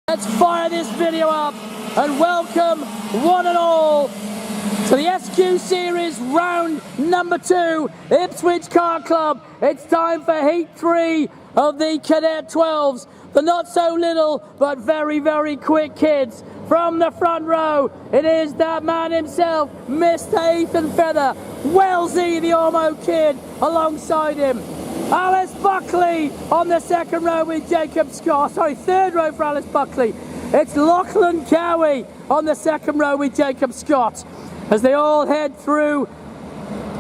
Let's fire this video up and welcome one and all to the SQ Series round number 2, Ipswich Kart Club. It's time for Heat 3 of the Cadet 12s. The not so little but very, very quick kids. From the front row, it is that man himself, Mr. Ethan Feather. Wellesley, the Ormo kid, alongside him. Alice Buckley on the second row with Jacob Scott. Sorry, third row for Alice Buckley. It's Lachlan Cowie on the second row with Jacob Scott. As they all head through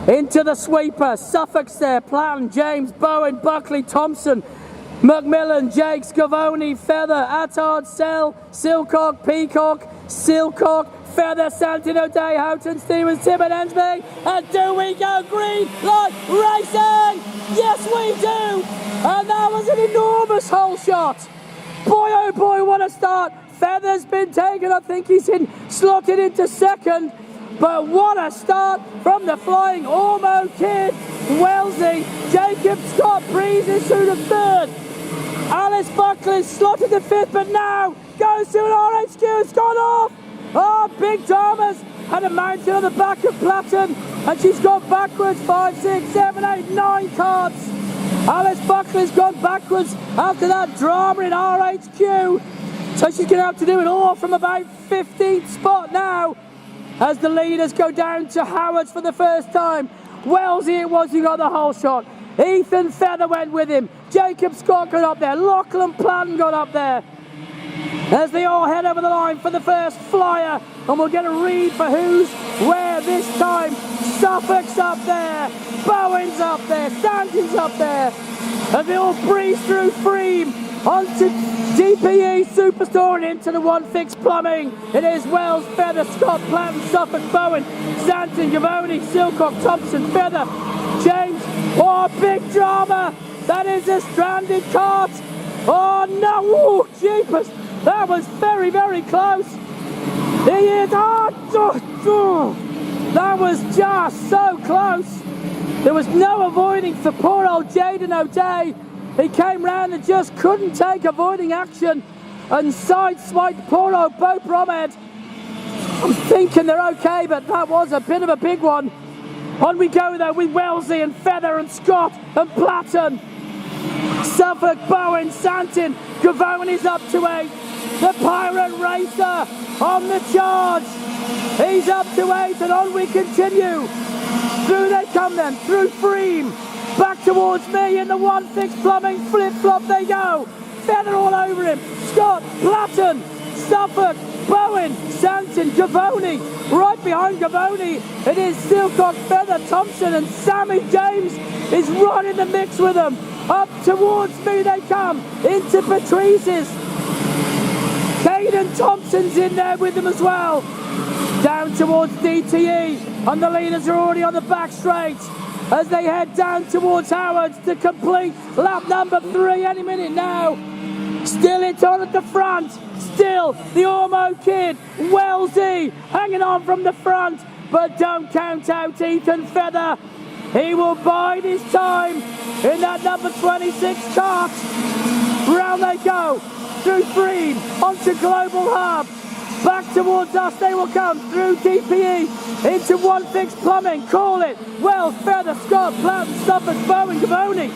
into the sweeper. Suffolk's there, Platten, James, Bowen, Buckley, Thompson, Macmillan, Jake, Scavone, Feather, Attard, Sell, Silcock, Peacock, Silcock, Feather, Santin, O'Day, Houghton, Stevens, Tibbet, Ensby. And do we go green light racing? Yes, we do. And that was an enormous hole shot. Boy, oh boy, what a start. Feather's been taken. I think he's slotted into second. But what a start from the flying Ormo kid, Wellesley. Jacob Scott breezes through the third. Alice Buckley slotted to fifth, but now goes to an RHQ. It's gone off. Oh, Big Thomas had a mountain on the back of Platten, and she's gone backwards 5, 6, 7, 8, 9 carts. Alice Buckley's gone backwards after that drama in RHQ. So she's going to have to do it all from about 15th spot now as the leaders go down to Howards for the first time. Wellesley it was who got the whole shot. Ethan Feather went with him. Jacob Scott got up there. Lachlan Platten got up there. As they all head over the line for the first flyer, and we'll get a read for who's where this time. Suffolk's up there, Bowen's up there, Stanton's up there, and they all breeze through Freem onto DPE Superstore and into the One Fix Plumbing. It is Wells, Feather, Scott, Platten, Suffolk, Bowen, Stanton, Gavone, Silcock, Thompson, Feather, James. Oh, big drama! That is a stranded cart. Oh no! Oh, jeepers! That was very, very close. He is. That was just so close. There was no avoiding for poor old Jaden O'Day. He came round and just couldn't take avoiding action and sideswiped poor old Bo Bromhead. I'm thinking they're okay, but that was a bit of a big one. On we go though with Wellesley and Feather and Scott and Platten. Suffolk, Bowen, Santin, Gavone's up to 8. The Pirate Racer on the charge. He's up to 8 and on we continue. Through they come then, through Freem. Back towards me in the One Fix Plumbing. Flip-flop they go. Feather all over him. Scott, Platten, Suffolk, Bowen, Santin, Gavone. Right behind Gavone, it is Silcock, Feather, Thompson, and Sammy James is right in the mix with them. Up towards me they come, into Patrice's. Caden Thompson's in there with them as well. Down towards DTE, and the leaders are already on the back straight as they head down towards Howards to complete lap number 3 any minute now. Still it's on at the front. Still the Ormo kid, Wellesley, hanging on from the front. But don't count out Ethan Feather. He will bide his time in that number 26 cart. Round they go, through Freem, onto Global Hub. Back towards us they will come, through DPE, into One Fix Plumbing. Call it, Wells, Feather, Scott, Platten, Suffolk, Bowen, Gavone,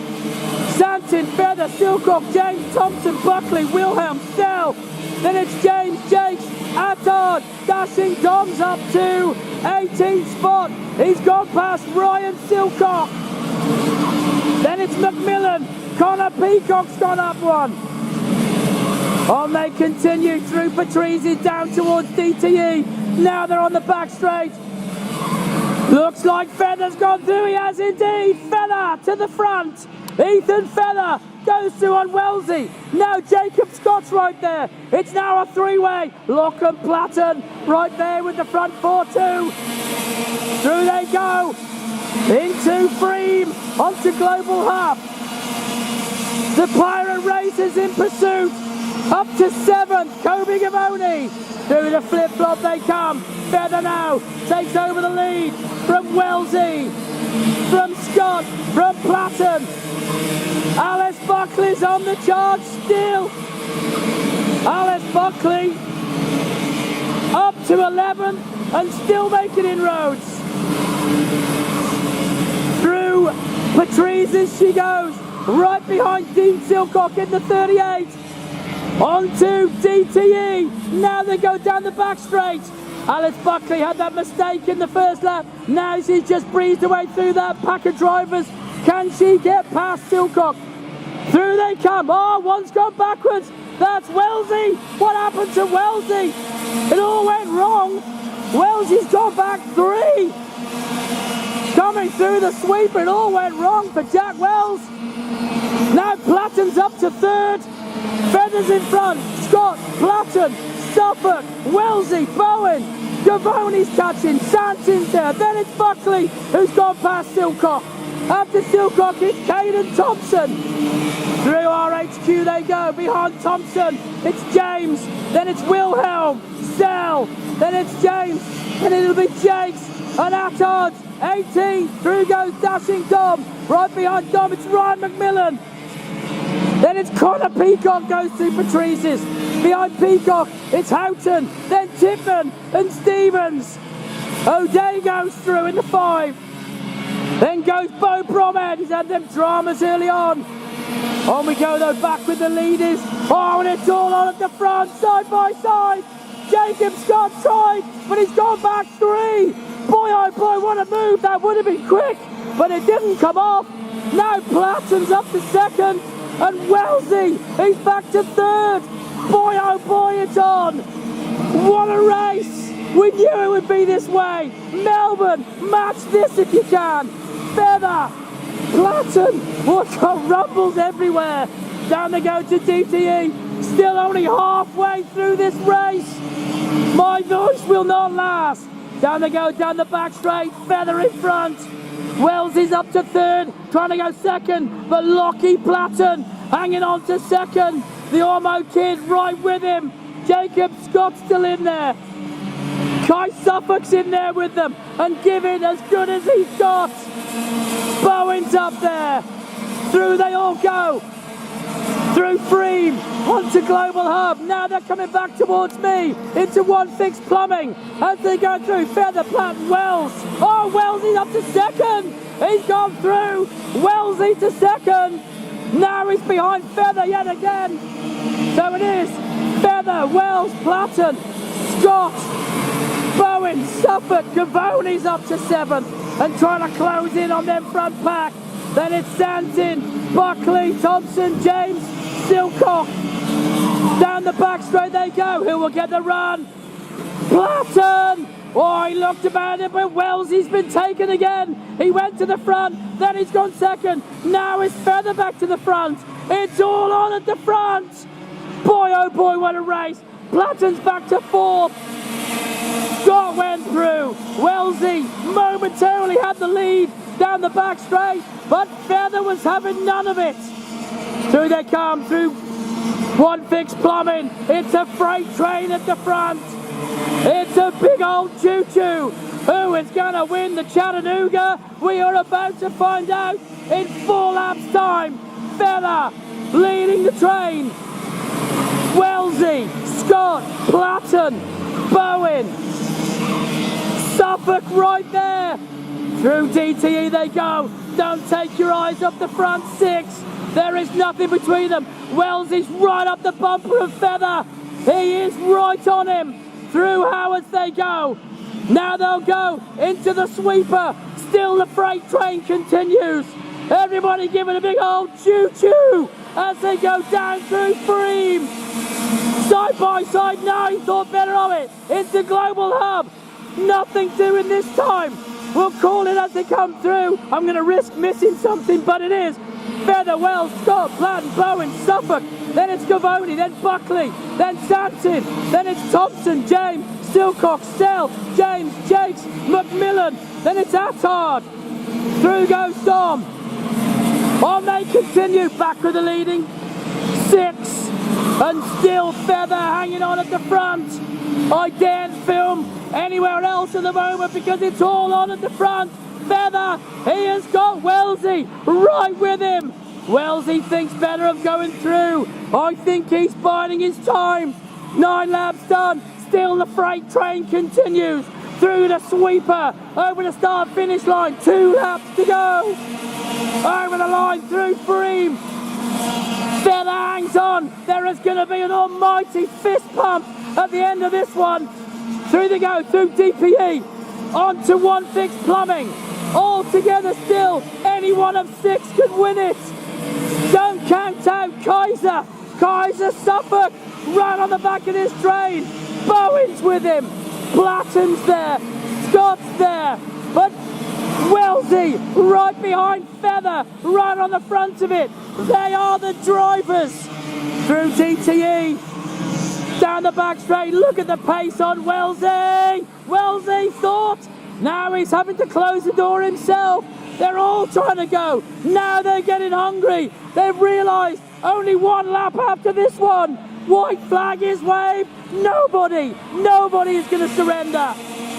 Santin, Feather, Silcock, James, Thompson, Buckley, Wilhelm, Stell. Then it's James, Jakes, Attard, dashing Dom's up to 18th spot. He's gone past Ryan Silcock. Then it's Macmillan. Connor Peacock's gone up one. On they continue through Patrice's down towards DTE. Now they're on the back straight. Looks like Feather's gone through. He has indeed. Feather to the front. Ethan Feather goes through on Wellesley. Now Jacob Scott's right there. It's now a 3-way. Lachlan Platten right there with the front 4-2. Through they go. Into Freem. Onto Global Hub. The Pirate Racers in pursuit. Up to 7th. Kobe Gavone. Through the flip-flop they come. Feather now takes over the lead from Wellesley. From Scott. From Platten. Alice Buckley's on the charge still. Alice Buckley up to 11th and still making inroads. Through Patrice's she goes, right behind Dean Silcock in the 38. On to DTE, now they go down the back straight. Alice Buckley had that mistake in the first lap, now she's just breezed away through that pack of drivers. Can she get past Silcock? Through they come, oh, one's gone backwards, that's Wellesley. What happened to Wellesley? It all went wrong. Wellesley's gone back 3. Coming through the sweeper, it all went wrong for Jack Wells. Now Platten's up to 3rd. Feathers in front, Scott, Platten, Suffolk, Wellesley, Bowen, Gavoni's catching, Santin's there, then it's Buckley who's gone past Silcock. After Silcock it's Caden Thompson. Through RHQ they go, behind Thompson it's James, then it's Wilhelm, Sell, then it's James, and it'll be Jakes and Attard. 18, through goes Dashing Dom, right behind Dom it's Ryan McMillan. Then it's Connor Peacock goes through Patrice's. Behind Peacock, it's Houghton, then Tipman and Stevens. O'Day goes through in the 5. Then goes Bo Bromhead. He's had them dramas early on. On we go though, back with the leaders. Oh, and it's all on at the front, side by side. Jacob Scott tried, but he's gone back 3. Boy, oh boy, what a move. That would have been quick, but it didn't come off. Now Platten's up to 2nd. And Wellesley, he's back to 3rd. Boy, oh boy, it's on. What a race. We knew it would be this way. Melbourne, match this if you can. Feather, Platten, what rumbles everywhere. Down they go to DTE. Still only halfway through this race. My voice will not last. Down they go, down the back straight. Feather in front. Wells is up to 3rd, trying to go 2nd, but Lockie Platten hanging on to 2nd. The Ormo kid right with him. Jacob Scott's still in there. Kai Suffolk's in there with them and giving as good as he's got. Bowen's up there. Through they all go. Through Freem, onto Global Hub. Now they're coming back towards me, into One Fix Plumbing. As they go through, Feather, Platten, Wells. Oh, Wellesley up to 2nd. He's gone through. Wellesley to 2nd. Now he's behind Feather yet again. So it is Feather, Wells, Platten, Scott, Bowen, Suffolk, Gavoni's up to 7th and trying to close in on them front pack. Then it's Santin, Buckley, Thompson, James, Silcock. Down the back straight they go. Who will get the run? Platten! Oh, he looked about it, but Wellesley's been taken again. He went to the front, then he's gone 2nd. Now it's Feather back to the front. It's all on at the front. Boy, oh boy, what a race. Platten's back to 4th. Scott went through. Wellesley momentarily had the lead down the back straight, but Feather was having none of it. Through they come, through One Fix Plumbing. It's a freight train at the front. It's a big old choo-choo. Who is going to win the Chattanooga? We are about to find out in 4 laps time. Feather leading the train. Wellesley, Scott, Platten, Bowen, Suffolk right there. Through DTE they go. Don't take your eyes off the front 6. There is nothing between them. Wells is right up the bumper of Feather. He is right on him. Through Howards they go. Now they'll go into the sweeper. Still the freight train continues. Everybody giving a big old choo-choo as they go down through Freem. Side by side, now he thought better of it. Into Global Hub. Nothing doing this time. We'll call it as they come through. I'm going to risk missing something, but it is Feather, Wells, Scott, Platten, Bowen, Suffolk. Then it's Gavoni, then Buckley, then Santin, then it's Thompson, James, Silcock, Sell, James, Jakes, McMillan. Then it's Attard. Through goes Dom. On they continue, back with the leading 6. And still Feather hanging on at the front. I daren't film anywhere else at the moment because it's all on at the front. Feather, he has got Wellesley right with him. Wellesley thinks better of going through. I think he's biding his time. 9 laps done. Still the freight train continues through the sweeper, over the start-finish line. 2 laps to go. Over the line through Bream. Feather hangs on. There is going to be an almighty fist pump at the end of this one. Through they go, through DPE. On to One Fix Plumbing. All together still. Any one of 6 could win it. Don't count out Kaiser. Kaiser Suffolk. Run on the back of this train. Bowen's with him. Platten's there. Scott's there. But Wellesley right behind Feather. Right on the front of it. They are the drivers. Through DTE. Down the back straight. Look at the pace on Wellesley. Wellesley thought. Now he's having to close the door himself. They're all trying to go. Now they're getting hungry. They've realised only 1 lap after this one. White flag is waved. Nobody is going to surrender.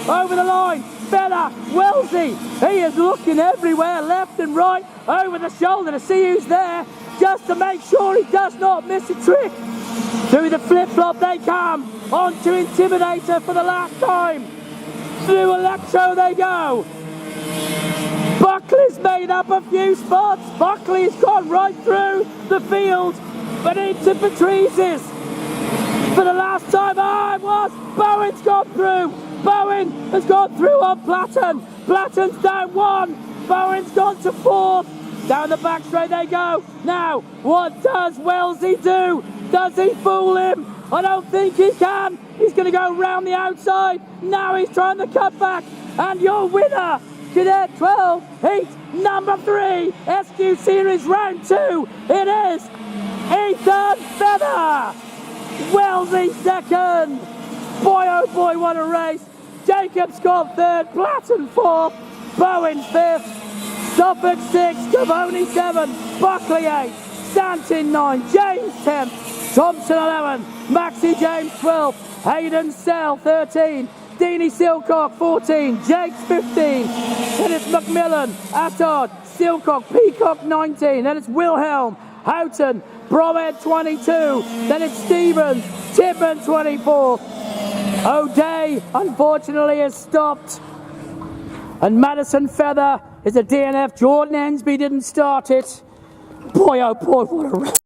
Over the line, Feather, Wellesley. He is looking everywhere, left and right, over the shoulder to see who's there, just to make sure he does not miss a trick. Through the flip-flop they come. On to Intimidator for the last time. Through Electro they go. Buckley's made up a few spots. Buckley's gone right through the field, but into Patrice's. For the last time, it was. Bowen's gone through. Bowen has gone through on Platten. Platten's down 1. Bowen's gone to 4th. Down the back straight they go. Now, what does Wellesley do? Does he fool him? I don't think he can. He's going to go round the outside. Now he's trying to cut back. And your winner, Cadet 12, heat number 3, SQ Series round 2. It is Ethan Feather. Wellesley second. Boy, oh boy, what a race. Jacob Scott 3rd, Platten 4th, Bowen 5th, Suffolk 6th, Cavoni 7th, Buckley 8th, Stanton 9, James 10th, Thompson 11, Maxie James 12th, Hayden Sell 13, Deanie Silcock 14, Jakes 15, then it's Macmillan, Attard, Silcock, Peacock 19, then it's Wilhelm, Houghton, Bromhead 22, then it's Stevens, Tipman 24, O'Day unfortunately has stopped, and Madison Feather is a DNF. Jordan Ensby didn't start it. Boy, oh boy, what a race.